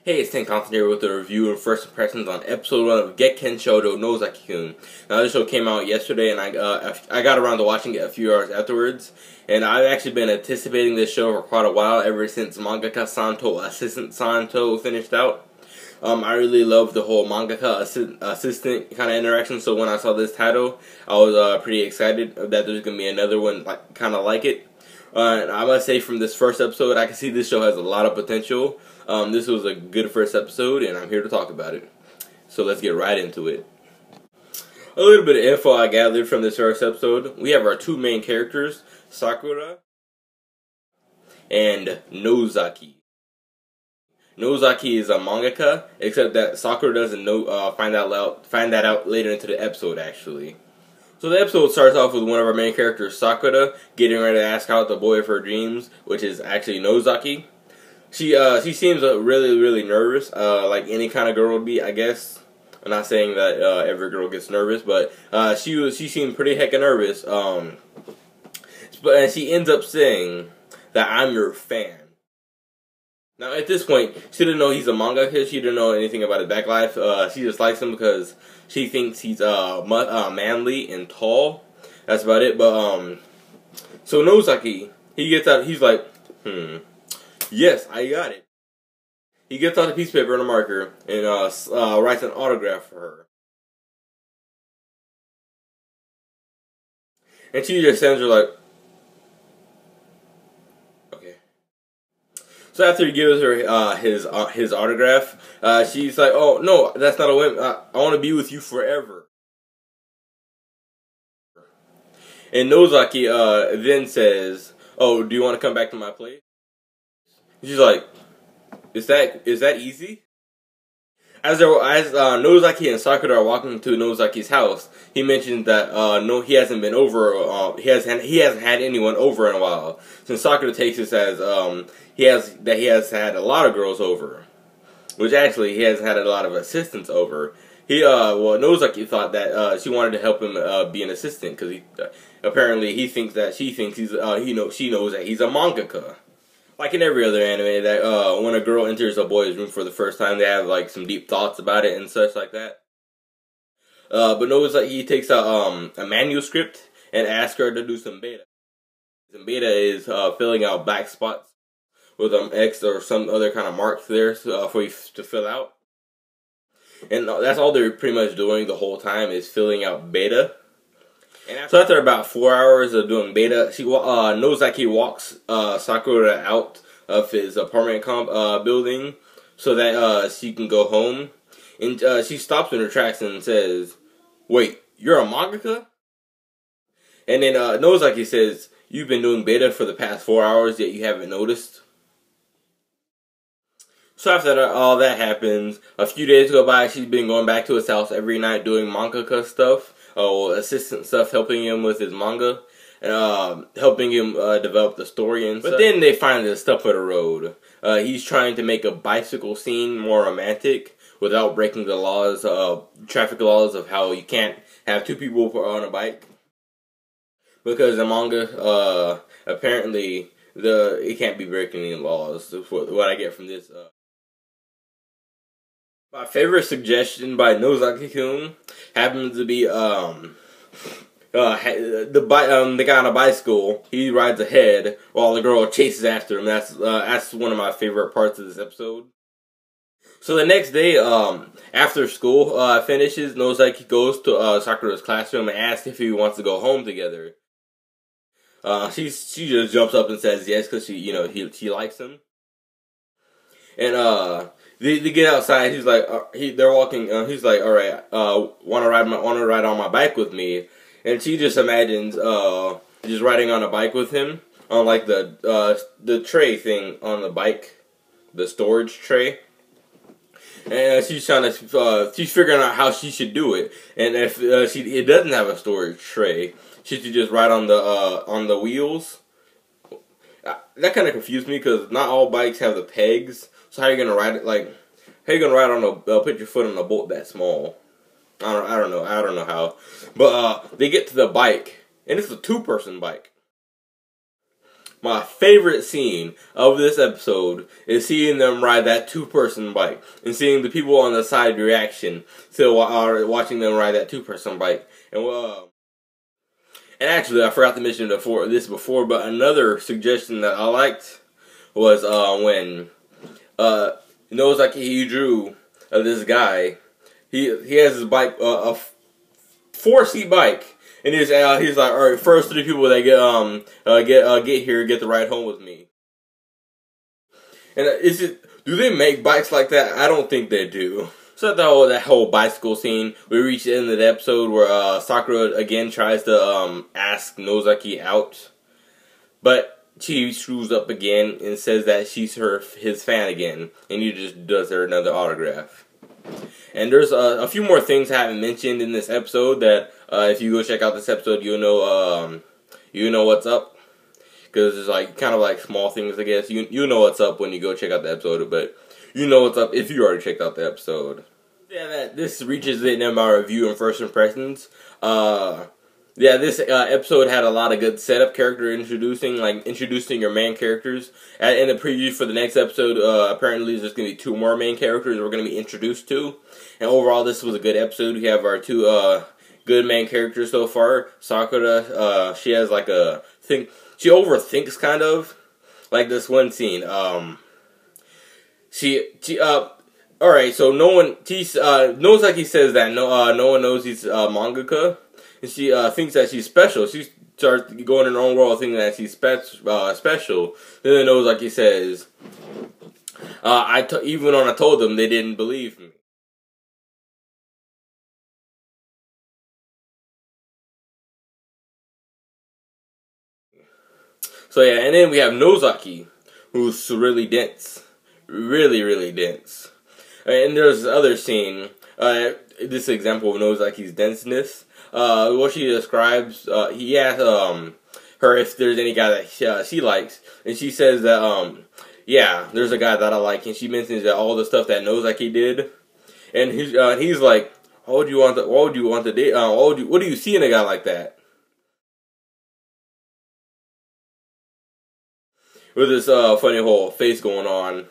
Hey, it's Tank Constant here with a review and first impressions on episode 1 of Gekkan Shoujo Nozaki-kun. Now, this show came out yesterday, and I got around to watching it a few hours afterwards. And I've actually been anticipating this show for quite a while, ever since Mangaka-san to Assistant Santo finished out. I really love the whole mangaka assistant kind of interaction, so when I saw this title, I was pretty excited that there's going to be another one kind of like it. And I must say, from this first episode, I can see this show has a lot of potential. This was a good first episode, and I'm here to talk about it. So let's get right into it. A little bit of info I gathered from this first episode. We have our two main characters, Sakura and Nozaki. Nozaki is a mangaka, except that Sakura doesn't know. Find that out later into the episode, actually. So the episode starts off with one of our main characters, Sakura, getting ready to ask out the boy of her dreams, which is actually Nozaki. She seems really nervous, like any kind of girl would be, I guess. I'm not saying that every girl gets nervous, but she seemed pretty hecka nervous. And she ends up saying that I'm your fan. Now at this point, she didn't know he's a mangaka. She didn't know anything about his back life. She just likes him because she thinks he's manly and tall. That's about it. But so Nozaki, he gets out. He's like, yes, I got it. He gets out a piece of paper and a marker and writes an autograph for her. And she just sends her like, okay. So after he gives her his autograph, she's like, oh no, that's not a whim. I want to be with you forever. And Nozaki then says, oh, do you want to come back to my place? She's like, is that easy? As Nozaki and Sakura are walking to Nozaki's house, he mentions that no, he hasn't been over. He hasn't had anyone over in a while. Since Sakura takes this as he has had a lot of girls over, which actually he has had a lot of assistants over. Nozaki thought that she wanted to help him be an assistant because apparently he thinks that she knows that he's a mangaka. Like in every other anime, that when a girl enters a boy's room for the first time, they have like some deep thoughts about it and such like that. But Nozaki, he takes a manuscript and asks her to do some beta. Some beta is filling out black spots with X or some other kind of marks there for you to fill out. And that's all they're pretty much doing the whole time is filling out beta. So after about 4 hours of doing beta, Nozaki walks Sakura out of his apartment building so that she can go home. And she stops in her tracks and says, wait, you're a mangaka? And then Nozaki says, you've been doing beta for the past 4 hours, yet you haven't noticed? So after all that happens, a few days go by, she's been going back to his house every night doing mangaka stuff. Assistant stuff, helping him with his manga, and helping him develop the story and stuff. But then they find a step of the road. He's trying to make a bicycle scene more romantic without breaking the laws, traffic laws of how you can't have two people on a bike. Because in manga, apparently, it can't be breaking any laws. What I get from this. My favorite suggestion by Nozaki-kun happens to be the guy on a bicycle. He rides ahead while the girl chases after him. That's one of my favorite parts of this episode. So the next day, after school finishes, Nozaki goes to Sakura's classroom and asks if he wants to go home together. She just jumps up and says yes because she likes him. And they get outside. He's like, they're walking. He's like, all right, want to ride on my bike with me? And she just imagines just riding on a bike with him on like the tray thing on the bike, the storage tray. And she's figuring out how she should do it. And if it doesn't have a storage tray, she should just ride on the wheels. That kind of confused me because not all bikes have the pegs. So how are you gonna ride it? Like, how are you gonna ride on put your foot on a bolt that small? I don't know how. But they get to the bike, and it's a two-person bike. my favorite scene of this episode is seeing them ride that two-person bike and seeing the people on the side reaction to watching them ride that two-person bike. And actually, I forgot to mention this before, but another suggestion that I liked was when Nozaki, he drew this guy. He has his bike, a 4-seat bike, and he's like, all right, first 3 people that get here get the ride home with me. And do they make bikes like that? I don't think they do. So that whole bicycle scene, we reach the end of the episode where Sakura again tries to ask Nozaki out, but she screws up again and says that she's his fan again, and he just does her another autograph. And there's a few more things I haven't mentioned in this episode that if you go check out this episode, you'll know what's up. Because it's like kind of like small things, I guess. You know what's up when you go check out the episode, but you know what's up if you already checked out the episode. Yeah, this reaches the end of my review and first impressions. Yeah, this episode had a lot of good setup, character introducing your main characters. In the preview for the next episode, apparently there's going to be 2 more main characters we're going to be introduced to. And overall, this was a good episode. We have our 2 good main characters so far. Sakura, she has like a thing. She overthinks kind of, like this one scene. Alright, so Nozaki says that no one knows he's mangaka, and she thinks that she's special. She starts going in her own world thinking that she's special. Then Nozaki says, even when I told them, they didn't believe me. So yeah, and then we have Nozaki, who's really dense. Really, really dense. And there's this other scene, this example of Nozaki's denseness. What she describes, he asks her if there's any guy that she likes, and she says that yeah, there's a guy that I like, and she mentions that all the stuff that Nozaki did, and he's like, what do you want to date? What do you see in a guy like that? With this funny whole face going on.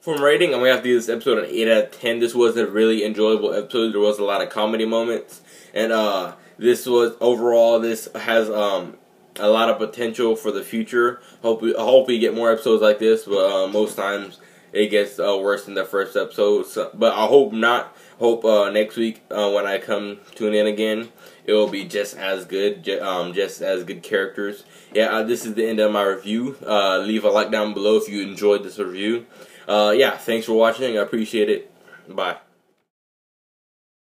From rating, I'm going to have to give this episode an 8 out of 10. This was a really enjoyable episode. There was a lot of comedy moments. And overall, this has a lot of potential for the future. I hope we get more episodes like this, but most times it gets worse than the first episode. But I hope not. Hope next week when I come tune in again, it will be just as good, just as good characters. Yeah, this is the end of my review. Leave a like down below if you enjoyed this review. Yeah, thanks for watching. I appreciate it. Bye.